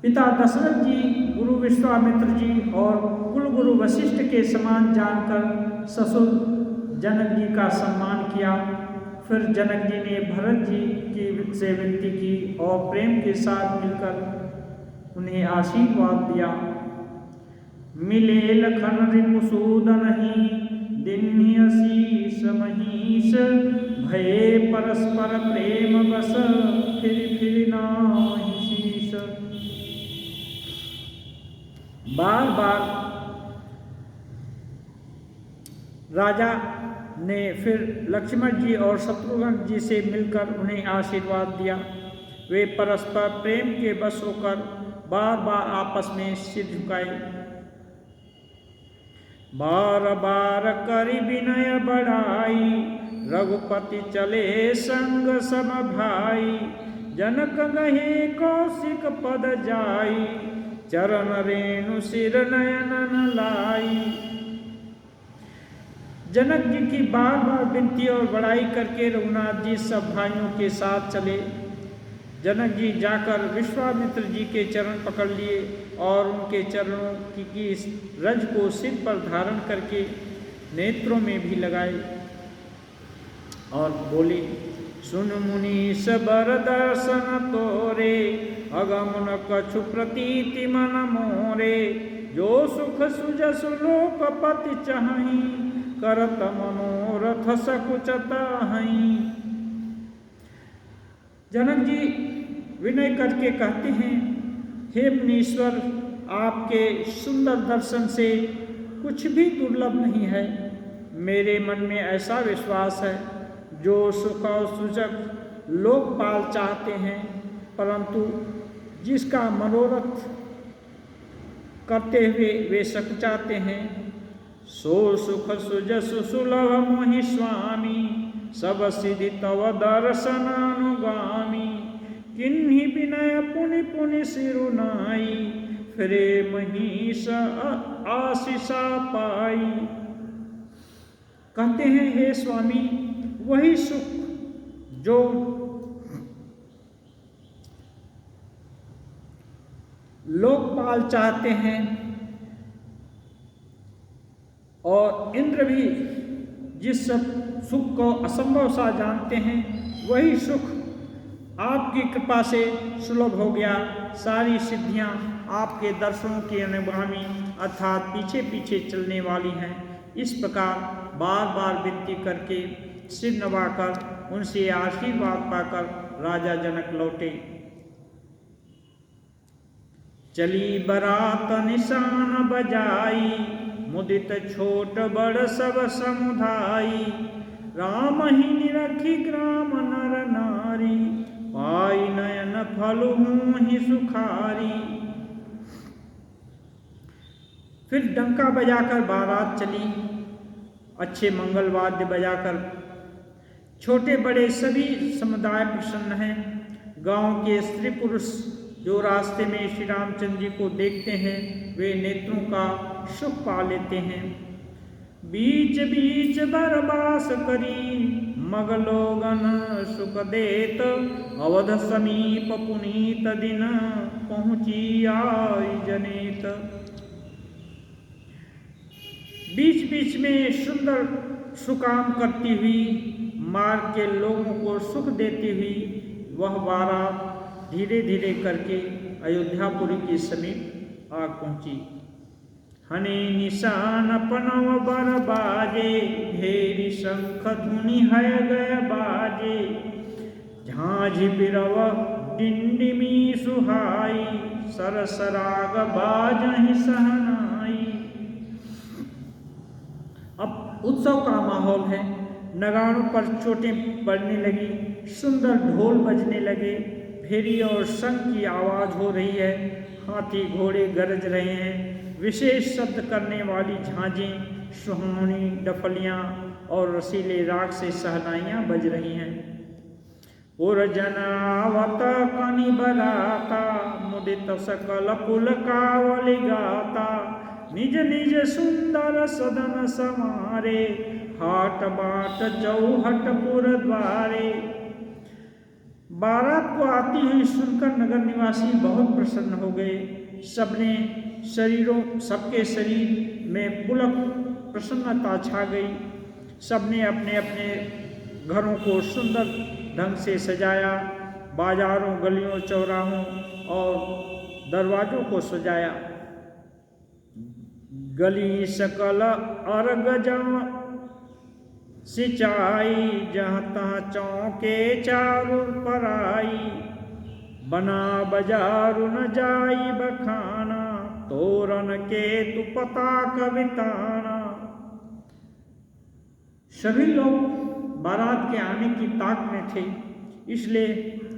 पिता दशरथ जी, गुरु विश्वामित्र जी और कुलगुरु वशिष्ठ के समान जानकर ससुर जनक जी का सम्मान किया। फिर जनक जी ने भरत जी की से विनती की और प्रेम के साथ मिलकर उन्हें आशीर्वाद दिया। मिले लखन रिपुसूदन ही, दिन्हि असीस महीस, भये परस्पर प्रेम बस, फिर नाहि शीस। बार बार राजा ने फिर लक्ष्मण जी और शत्रुघ्न जी से मिलकर उन्हें आशीर्वाद दिया। वे परस्पर प्रेम के बश होकर बार बार आपस में सिर झुकाए। बार बार करि विनय बढ़ाई, रघुपति चले संग सम भाई, जनक गहे कौशिक पद जाई, चरण रेणु सिर नयनन लाई। जनक जी की बार बार विनती और बड़ाई करके रघुनाथ जी सब भाइयों के साथ चले। जनक जी जाकर विश्वामित्र जी के चरण पकड़ लिए और उनके चरणों की रज को सिर पर धारण करके नेत्रों में भी लगाए और बोले, सुन मुनि सबर दर्शन तोरे, अगम न कछु प्रतीति मन मोरे, जो सुख सुजस लोकपति चाहि, करत मनोरथ सकुचत हई। जनक जी विनय करके कहते हैं, हे मुनीश्वर, आपके सुंदर दर्शन से कुछ भी दुर्लभ नहीं है। मेरे मन में ऐसा विश्वास है, जो सुख और सूचक लोकपाल चाहते हैं, परंतु जिसका मनोरथ करते हुए वे सकुचाते हैं, सो सुख सुजस सुलभ मोहि स्वामी, सब सिद्धि तव दर्शनानुगामी, किन्हि विनय पुनि पुनि सिरुनाई, फिरे महीष आशीषा पाई। कहते हैं, हे स्वामी, वही सुख जो लोकपाल चाहते हैं और इंद्र भी जिस सब सुख को असंभव सा जानते हैं, वही सुख आपकी कृपा से सुलभ हो गया। सारी सिद्धियां आपके दर्शनों के अनुगामी अर्थात पीछे पीछे चलने वाली हैं। इस प्रकार बार बार विनती करके सिर नवाकर उनसे आशीर्वाद पाकर राजा जनक लौटे। चली बरात निशान बजाई, मुदित छोट बड़ सब समुदाई, राम ही निरखी ग्राम नर नारी, पाई नयन फल ही सुखारी। फिर डंका बजाकर बारात चली, अच्छे मंगल वाद्य बजाकर। छोटे बड़े सभी समुदाय प्रसन्न हैं। गांव के स्त्री पुरुष जो रास्ते में श्री रामचंद्र जी को देखते हैं, वे नेत्रों का सुख पा लेते हैं। बीच बीच बरबास करी, मगलोगन सुख देत, अवध समीप पुनीत दिन, पहुँची आई जनेत। बीच बीच में सुंदर सुकाम करती हुई, मार्ग के लोगों को सुख देती हुई वह बारात धीरे धीरे करके अयोध्यापुरी के समीप आ पहुंची। हने निशान पनव बर बाजे, ढेरी शंख धुनि है गय बाजे, झांझ बिरव डिंडिमी सुहाई, सरसराग बाजहि सहनाई। अब उत्सव का माहौल है, नगाड़ों पर चोटें पड़ने लगी, सुंदर ढोल बजने लगे, भेरी और शंख की आवाज़ हो रही है, हाथी घोड़े गरज रहे हैं, विशेष शब्द करने वाली झांझें, सुहावनी डफलियाँ और रसीले राग से सहनाइयाँ बज रही हैं। पुरजनावत कनि बराता, मुदित सकल पुलकावली गाता, निज निज सुंदर सदन समारे, हाट बाट चौहटपुर द्वारे। बारात को आती हुई सुनकर नगर निवासी बहुत प्रसन्न हो गए। सबके शरीर में पुलक प्रसन्नता छा गई। सबने अपने अपने घरों को सुंदर ढंग से सजाया, बाजारों गलियों चौराहों और दरवाजों को सजाया। गली सकल अर्घ सिंचाई, जहाँ तहाँ चौके चारू पर आई, बना बाजारू न जाई बखाना, तोरण के तु पता कविताना। सभी लोग बारात के आने की ताक में थे, इसलिए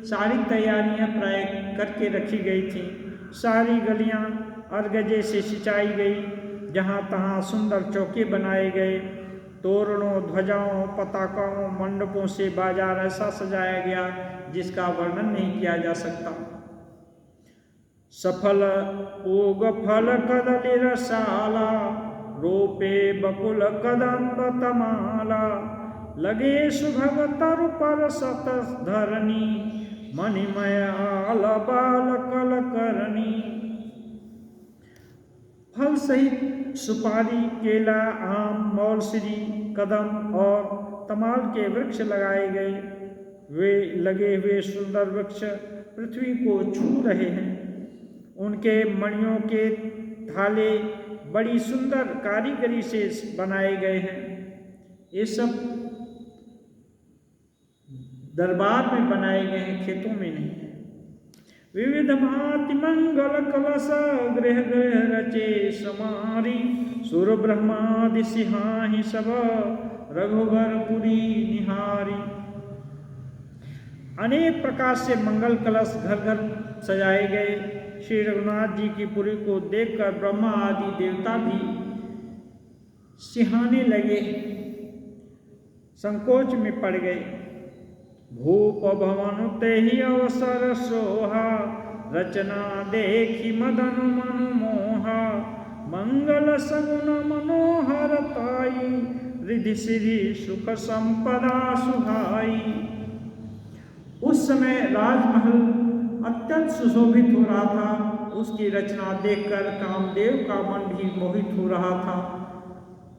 सारी तैयारियां प्राय करके रखी गई थी। सारी गलियां अर्गजे से सिंचाई गई, जहाँ तहाँ सुंदर चौके बनाए गए, तोरणों ध्वजाओं पताकाओं मंडपों से बाजार ऐसा सजाया गया जिसका वर्णन नहीं किया जा सकता। सफल ओग फल कदली रसाला, रोपे बकुल कदम्ब तमाला, लगे सुभग तरु पर सत धरनी, मणिमय आल बाल कल करनी। फल सहित सुपारी, केला, आम, मौलश्री, कदम और तमाल के वृक्ष लगाए गए। वे लगे हुए सुंदर वृक्ष पृथ्वी को छू रहे हैं। उनके मणियों के थाले बड़ी सुंदर कारीगरी से बनाए गए हैं। ये सब दरबार में बनाए गए हैं, खेतों में नहीं। विविध भांति मंगल कलश, गृह गृह रचे समारी, सुर ब्रह्मादि सिहाहि सब, रघुबर पुरी निहारी। अनेक प्रकार से मंगल कलश घर घर सजाए गए। श्री रघुनाथ जी की पुरी को देखकर ब्रह्मा आदि देवता भी सिहाने लगे, संकोच में पड़ गए। भूप भवन तेहि अवसर सोहा, रचना देखी मदन मनु मोहा, मंगल सगुन मनोहर ताई, रिधि सिधि सुख संपदा सुहाई। उस समय राजमहल अत्यंत सुशोभित हो रहा था। उसकी रचना देखकर कामदेव का मन भी मोहित हो रहा था।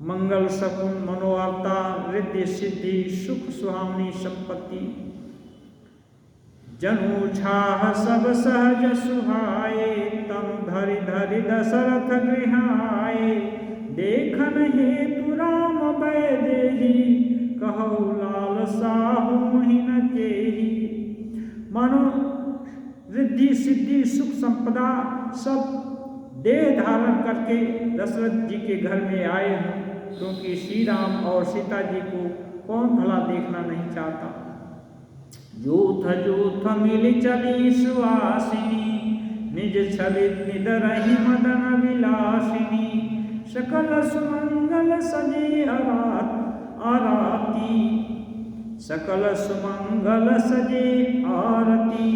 मंगल सगुन मनोहरता, रिद्धि सिद्धि सुख सुहावनी संपत्ति, जनु छाह सब सहज सुहाए, तनु धरि धरि दशरथ गृहाए, देखन हेतु राम वैदेही, कहु लाल साहु मोहिन केही। मानो रिद्धि सिद्धि सुख संपदा सब देह धारण करके दशरथ जी के घर में आए हैं, क्योंकि श्री राम और सीता जी को कौन भला देखना नहीं चाहता। यूथ यूथ मिली चली सुहासिनी, निज छवि निद रही मदन विलासिनी, सकल सुमंगल सजे आरती, सकल सुमंगल सजे आरती,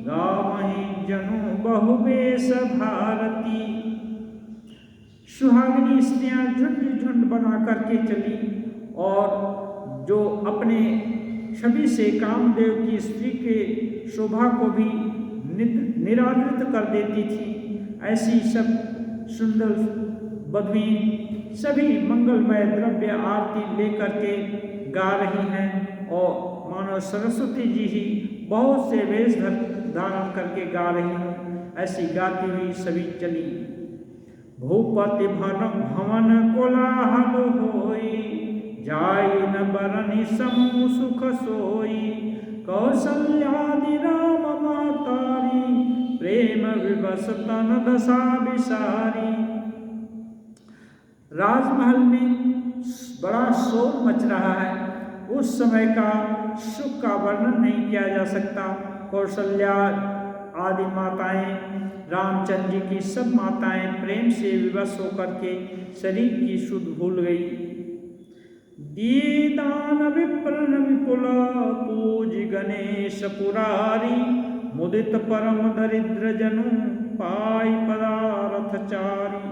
गावहि जनु बहुवेश भारती। सुहागिनी स्त्रियां झुंड झुंड बना करके चली और जो अपने छवि से कामदेव की स्त्री के शोभा को भी निरादृत कर देती थी, ऐसी सब सुंदर बधुएं सभी मंगलमय द्रव्य आरती लेकर के गा रही हैं और मानो सरस्वती जी ही बहुत से वेश धारण करके गा रही हूँ, ऐसी गाती हुई सभी चली। भूपति भवन कोलाहल होई, जाई न बरनि समूह सुख सोई, कौसल्यादि राम महतारी, प्रेम विवश तन दशा विसारी। राजमहल में बड़ा शोर मच रहा है। उस समय का सुख का वर्णन नहीं किया जा सकता। कौशल्या आदि माताएं, रामचंद्र जी की सब माताएं प्रेम से विवश होकर के शरीर की शुद्ध भूल गई। दीदान विप्रन विपुल, पूज गणेश पुरारी, मुदित परम दरिद्र जनु, पाई पदारथ चारी।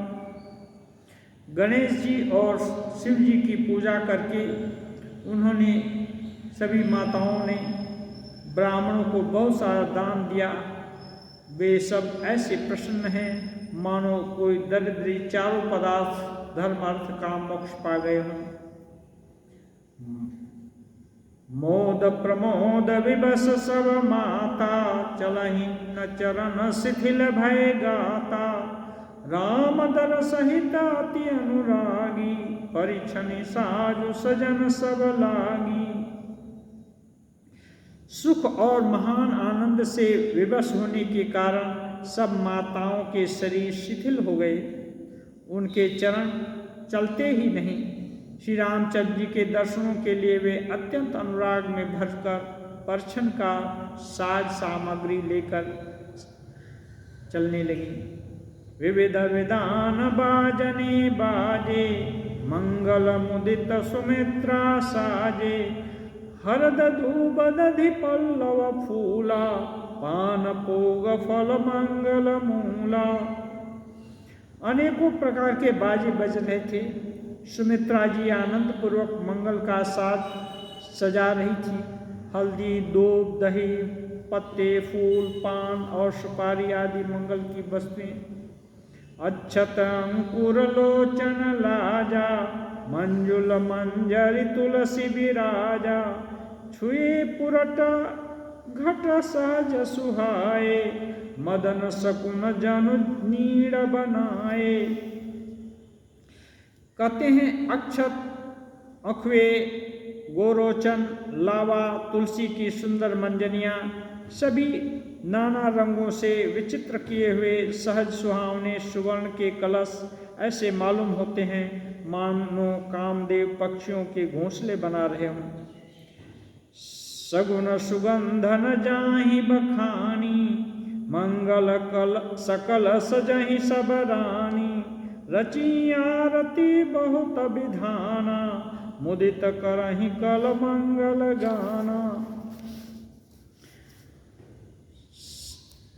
गणेश जी और शिव जी की पूजा करके उन्होंने, सभी माताओं ने ब्राह्मणों को बहुत सारा दान दिया। वे सब ऐसे प्रसन्न हैं मानो कोई दरिद्री चारों पदार्थ धर्म अर्थ काम मोक्ष पा गए हों। मोद प्रमोद विवश सब माता, चलहि न चरण शिथिल भय गाता, राम दर सहित अति अनुरागी, परिछनि साजु सजन सब लागी। सुख और महान आनंद से विवश होने के कारण सब माताओं के शरीर शिथिल हो गए, उनके चरण चलते ही नहीं। श्री रामचंद्र जी के दर्शनों के लिए वे अत्यंत अनुराग में भरकर परछन का साज सामग्री लेकर चलने लगी। विविध विधान बाजने बाजे, मंगल मुदित सुमित्रा साजे, हरद धूप दधि पल्लव फूला, पान पोग फल मंगल मूला। अनेकों प्रकार के बाजे बज रहे थे। सुमित्रा जी आनंद पूर्वक मंगल का साज सजा रही थी। हल्दी, दूब, दही, पत्ते, फूल, पान और सुपारी आदि मंगल की वस्तुएं। अक्षत अंकुर लोचन लाजा, मंजुल मंजरी तुलसी विराजा, छुए पुरट घट सहज सुहाए, मदन सकुन जनु नीड़ बनाए। कहते हैं अक्षत, अखवे, गोरोचन, लावा, तुलसी की सुंदर मंजनियाँ, सभी नाना रंगों से विचित्र किए हुए सहज सुहावने सुवर्ण के कलश ऐसे मालूम होते हैं मानो कामदेव पक्षियों के घोंसले बना रहे हों। सगुन सुगंधन जाहि बखानी, मंगल कल सकल सजहि सब रानी, रची आरती बहुत विधाना, मुदित करहि कल मंगल गाना।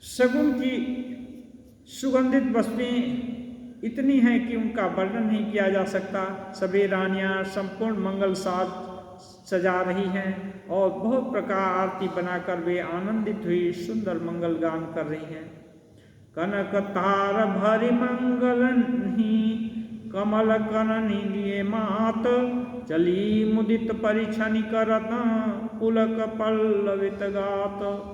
सगुन की सुगंधित वस्तुएं इतनी हैं कि उनका वर्णन नहीं किया जा सकता। सभी रानियां संपूर्ण मंगल साज सजा रही हैं और बहुत प्रकार आरती बनाकर वे आनंदित हुई सुंदर मंगल गान कर रही हैं। कनक तार भरि मंगल ही, कमल करनी लिए मात, चली मुदित परिछनि करत, पुलक पल्लवित गात।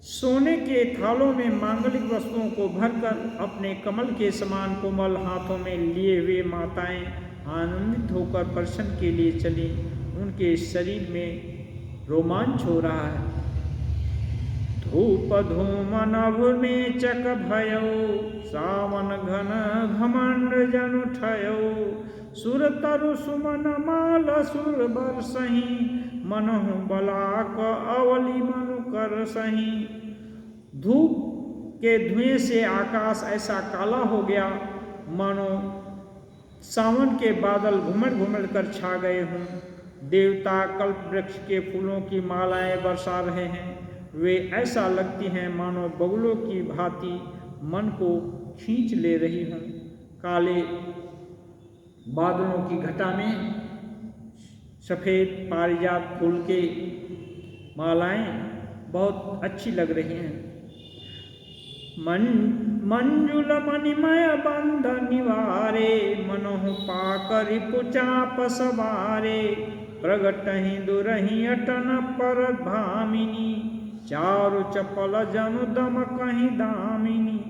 सोने के थालों में मांगलिक वस्तुओं को भरकर अपने कमल के समान कोमल हाथों में लिए हुए माताएं आनंदित होकर दर्शन के लिए चली। उनके शरीर में रोमांच हो रहा है। धूप धूम नभ में चक भयो, सावन घन घमंड जन उठयो, सुर तरु सुमन माल सुर बरसहि, मनहु बलाक अवली मनु कर सही। धूप के धुएं से आकाश ऐसा काला हो गया मानो सावन के बादल घुमड़ घुमड़ कर छा गए हों। देवता कल्प वृक्ष के फूलों की मालाएं बरसा रहे हैं। वे ऐसा लगती हैं मानो बगुलों की भांति मन को खींच ले रही हों। काले बादलों की घटा में सफ़ेद पारिजात फूल के मालाएं बहुत अच्छी लग रही हैं। मंजुल मणिमय बंध निवारे, मनोहु पाकर पुचाप सवारे, प्रगटहि दुरहि अटन पर भामिनी, चारु चपल जनु दम कहीं दामिनी।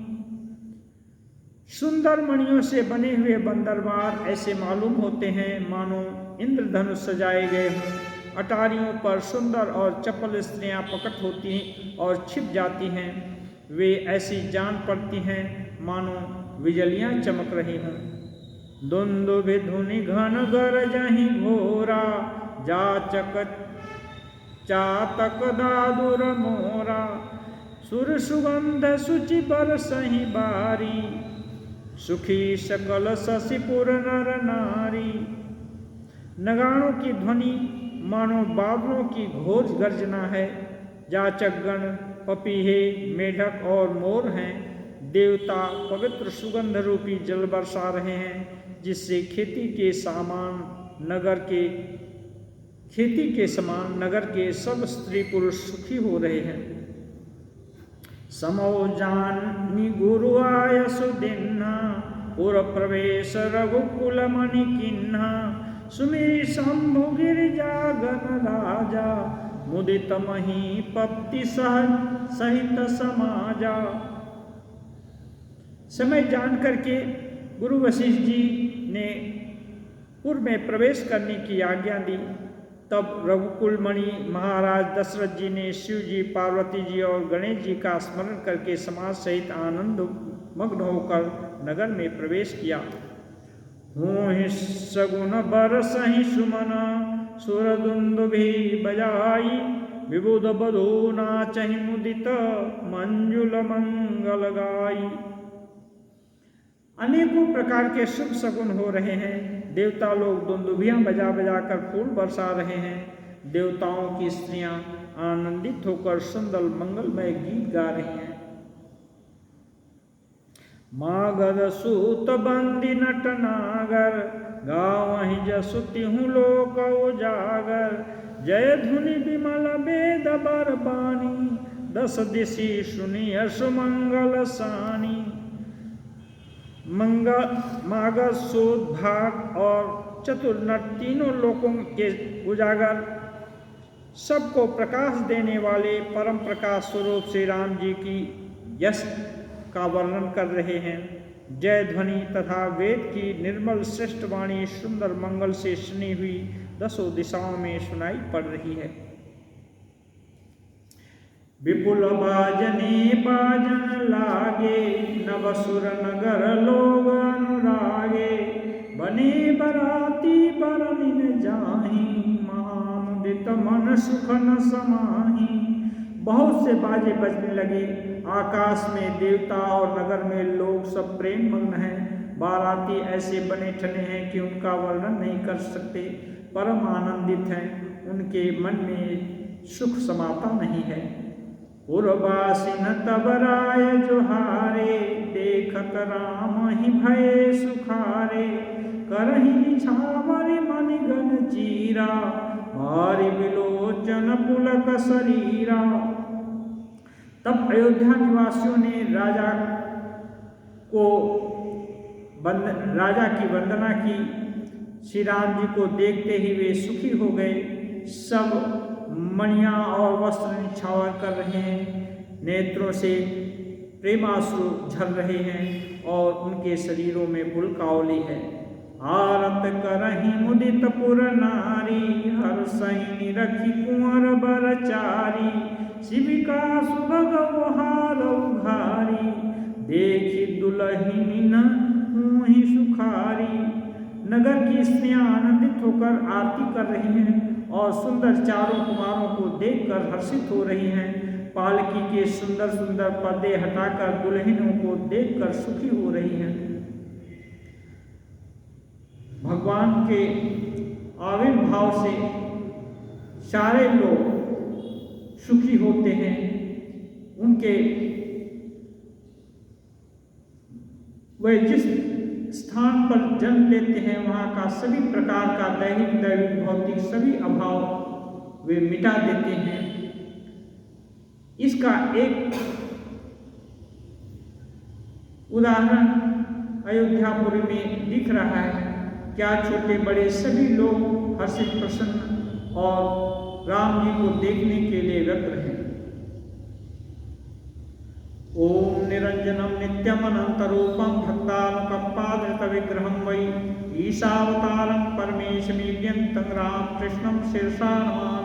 सुंदर मणियों से बने हुए बंदरवार ऐसे मालूम होते हैं मानो इंद्रधनुष सजाए गए हों। अटारियों पर सुंदर और चपल स्त्रियां प्रकट होती हैं और छिप जाती हैं। वे ऐसी जान पड़ती हैं मानो बिजलियां चमक रही हों। दुंदुभि धुनि घन गरजहि घोरा, जाचक चातक दादुर मोरा, सुर सुगंध सुचि बरसहि बारी, सुखी सकल शशिपुर नर नारी। नगाड़ों की ध्वनि मानो बादलों की घोर गर्जना है। जाचकगण पपीहे, मेढक और मोर हैं। देवता पवित्र सुगंध रूपी जल बरसा रहे हैं, जिससे खेती के समान नगर के सब स्त्री पुरुष सुखी हो रहे हैं। समो जानी गुरु आयसु दिन्हा, पुर प्रवेश रघुकुल मणि किन्हा, सुमिरि शंभु गिरिजा गण राजा, मुदित मही पप्ति सहित समाजा। समय जान करके गुरु वशिष्ठ जी ने पुर में प्रवेश करने की आज्ञा दी। तब रघुकुल मणि महाराज दशरथ जी ने शिव जी, पार्वती जी और गणेश जी का स्मरण करके समाज सहित आनंद मग्न होकर नगर में प्रवेश किया। हूँ सगुन बरसहि सुमना, सुरदुंदुभि बजाई, विबुध बधू नाचहि मुदित मंजुल मंगल गाई। अनेकों प्रकार के शुभ शगुन हो रहे हैं। देवता लोग दुंदुभियां बजा बजा कर फूल बरसा रहे हैं। देवताओं की स्त्रियां आनंदित होकर सुंदर मंगलमय गीत गा रही हैं। मागध सूत बंदी नट नागर, गावहि जसु तिहु लोक उजागर, जय धुनि विमल वेद बर बानी, दस दिशि सुनि यशु मंगल सानी। मागध, सूत, भाग और चतुर्नट तीनों लोकों के उजागर सबको प्रकाश देने वाले परम प्रकाश स्वरूप श्री राम जी की यश का वर्णन कर रहे हैं। जय ध्वनि तथा वेद की निर्मल श्रेष्ठ वाणी सुंदर मंगल से सुनी हुई दसों दिशाओं में सुनाई पड़ रही है। विपुल बाजने बाजन लागे, नवसुर नगर लोग अनुरागे, बने बराती बरनिन जाहि, महामुदित मन सुख न समाहि। बहुत से बाजे बजने लगे। आकाश में देवता और नगर में लोग सब प्रेम मग्न हैं। बाराती ऐसे बने ठने हैं कि उनका वर्णन नहीं कर सकते। परम आनंदित हैं, उनके मन में सुख समाता नहीं है। उर्वासिन तब राय जोहारे, देखत राम ही भय सुखारे, करहि निछावर मणिगण चीरा, भारि विलोचन पुलक शरीरा। तब अयोध्या निवासियों ने राजा की वंदना की। श्री राम जी को देखते ही वे सुखी हो गए। सब मणियां और वस्त्र निछावर कर रहे हैं। नेत्रों से प्रेमाश्रु झर रहे हैं और उनके शरीरों में पुलकावली है। आरत करहि मुदित पुर नारी, हर सैनी रखी कुंवर बरचारी, शिविका सुभग हार उघारी, देखी दुलहिन हुई सुखारी। नगर की स्त्रियां आनंदित होकर आरती कर रही हैं और सुंदर चारों कुमारों को देखकर हर्षित हो रही हैं। पालकी के सुंदर सुंदर पर्दे हटाकर दुल्हनों को देखकर सुखी हो रही हैं। भगवान के आविर्भाव से सारे लोग सुखी होते हैं। उनके वे जिस स्थान पर जन्म लेते हैं वहाँ का सभी प्रकार का दैहिक भौतिक सभी अभाव वे मिटा देते हैं। इसका एक उदाहरण अयोध्यापुरी में दिख रहा है। क्या छोटे बड़े सभी लोग हर्षित प्रसन्न और राम जी को देखने के लिए व्यग्र हैं। ओम निरंजनम नित्यम अनंत रूपम भक्तानुकंपादृत विग्रहम वै ईशावतारं परमेशमीड्यन्तं रामकृष्णं शिरसा नमामि।